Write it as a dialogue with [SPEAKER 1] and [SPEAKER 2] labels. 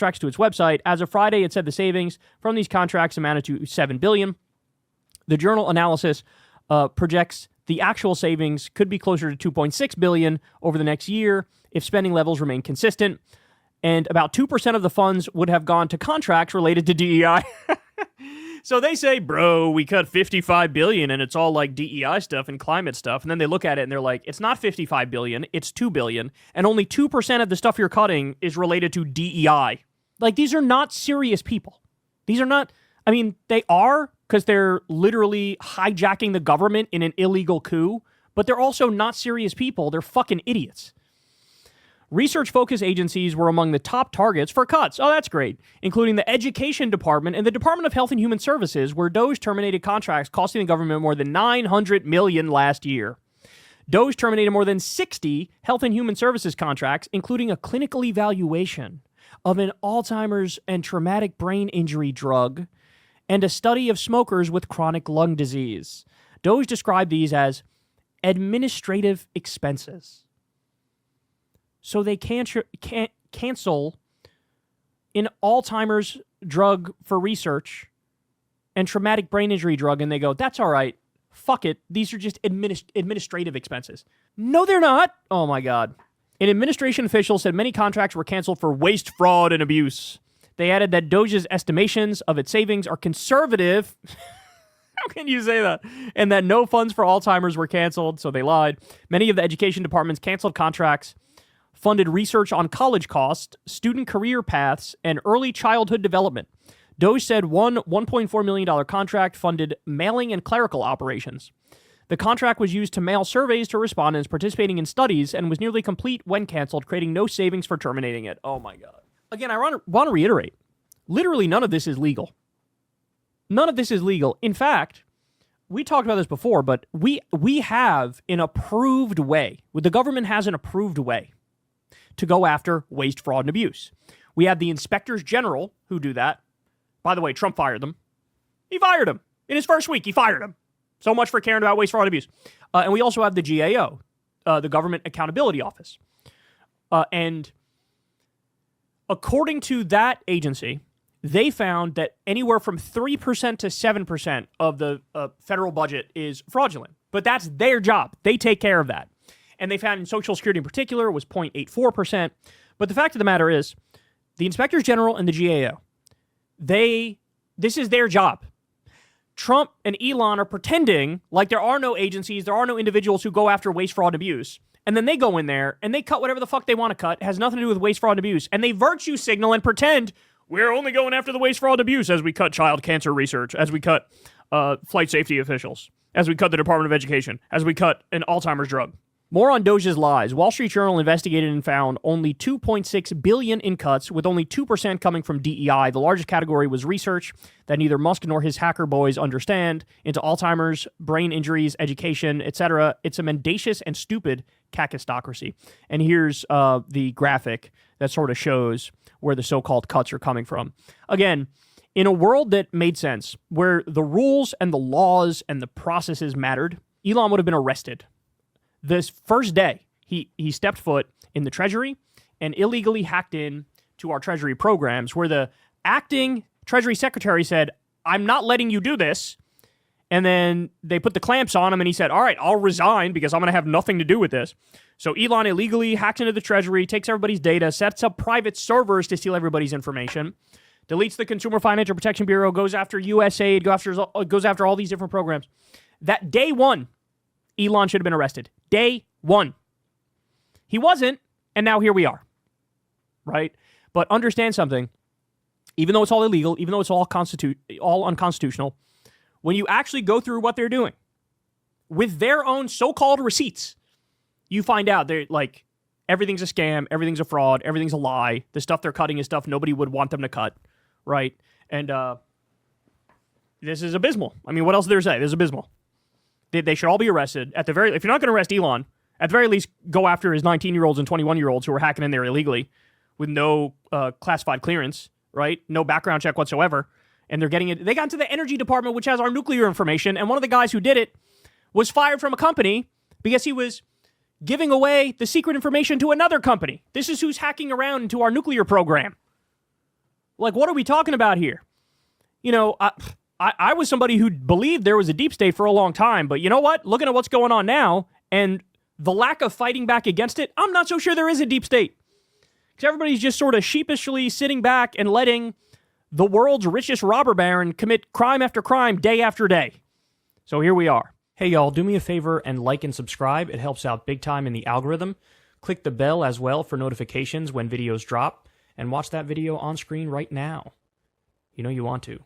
[SPEAKER 1] contracts to its website. As of Friday, it said the savings from these contracts amounted to $7 billion. The journal analysis projects the actual savings could be closer to $2.6 billion over the next year if spending levels remain consistent. And about 2% of the funds would have gone to contracts related to DEI. So they say, bro, we cut $55 billion and it's all like DEI stuff and climate stuff. And then they look at it and they're like, it's not $55 billion, it's $2 billion. And only 2% of the stuff you're cutting is related to DEI. Like, these are not serious people. These are not, I mean, they are because they're literally hijacking the government in an illegal coup, but they're also not serious people. They're fucking idiots. Research-focused agencies were among the top targets for cuts. Oh, that's great. Including the Education Department and the Department of Health and Human Services, where DOGE terminated contracts costing the government more than $900 million last year. DOGE terminated more than 60 Health and Human Services contracts, including a clinical evaluation of an Alzheimer's and traumatic brain injury drug and a study of smokers with chronic lung disease. DOGE described these as administrative expenses. So they can't cancel an Alzheimer's drug for research and traumatic brain injury drug, and they go, that's all right, fuck it, these are just administrative expenses. No, they're not. Oh, my God. An administration official said many contracts were canceled for waste, fraud, and abuse. They added that DOGE's estimations of its savings are conservative. How can you say that? And that no funds for Alzheimer's were canceled, so they lied. Many of the education department's canceled contracts funded research on college costs, student career paths, and early childhood development. DOGE said one $1.4 million contract funded mailing and clerical operations. The contract was used to mail surveys to respondents participating in studies and was nearly complete when canceled, creating no savings for terminating it. Oh my God. Again, I want to reiterate, literally none of this is legal. None of this is legal. In fact, we talked about this before, but we have an approved way, the government has an approved way to go after waste, fraud, and abuse. We have the inspectors general who do that. By the way, Trump fired them. He fired them. In his first week, he fired them. So much for caring about waste, fraud, and abuse. And we also have the GAO, the Government Accountability Office. And according to that agency, they found that anywhere from 3% to 7% of the federal budget is fraudulent. But that's their job. They take care of that. And they found in Social Security in particular it was 0.84%. But the fact of the matter is, the Inspectors General and the GAO, this is their job. Trump and Elon are pretending like there are no agencies, there are no individuals who go after waste, fraud, and abuse. And then they go in there and they cut whatever the fuck they want to cut. It has nothing to do with waste, fraud, and abuse. And they virtue signal and pretend we're only going after the waste, fraud, and abuse as we cut child cancer research, as we cut flight safety officials, as we cut the Department of Education, as we cut an Alzheimer's drug. More on DOGE's lies. Wall Street Journal investigated and found only $2.6 billion in cuts, with only 2% coming from DEI. The largest category was research that neither Musk nor his hacker boys understand into Alzheimer's, brain injuries, education, etc. It's a mendacious and stupid kakistocracy. And here's the graphic that sort of shows where the so-called cuts are coming from. Again, in a world that made sense, where the rules and the laws and the processes mattered, Elon would have been arrested. This first day, he stepped foot in the Treasury and illegally hacked in to our Treasury programs, where the acting Treasury Secretary said, I'm not letting you do this. And then they put the clamps on him and he said, all right, I'll resign because I'm going to have nothing to do with this. So Elon illegally hacks into the Treasury, takes everybody's data, sets up private servers to steal everybody's information, deletes the Consumer Financial Protection Bureau, goes after USAID, goes after all these different programs. That day one, Elon should have been arrested. Day one. He wasn't, and now here we are. Right? But understand something. Even though it's all illegal, even though it's all unconstitutional, when you actually go through what they're doing with their own so-called receipts, you find out they're like, everything's a scam, everything's a fraud, everything's a lie. The stuff they're cutting is stuff nobody would want them to cut. Right? And this is abysmal. I mean, what else is there to say? This is abysmal. They should all be arrested. If you're not going to arrest Elon, at the very least, go after his 19-year-olds and 21-year-olds who are hacking in there illegally with no classified clearance, right? No background check whatsoever. And they're getting it. They got into the energy department, which has our nuclear information. And one of the guys who did it was fired from a company because he was giving away the secret information to another company. This is who's hacking around into our nuclear program. Like, what are we talking about here? You know, I was somebody who believed there was a deep state for a long time, but you know what? Looking at what's going on now and the lack of fighting back against it, I'm not so sure there is a deep state. Because everybody's just sort of sheepishly sitting back and letting the world's richest robber baron commit crime after crime day after day. So here we are. Hey y'all, do me a favor and like and subscribe. It helps out big time in the algorithm. Click the bell as well for notifications when videos drop, and watch that video on screen right now. You know you want to.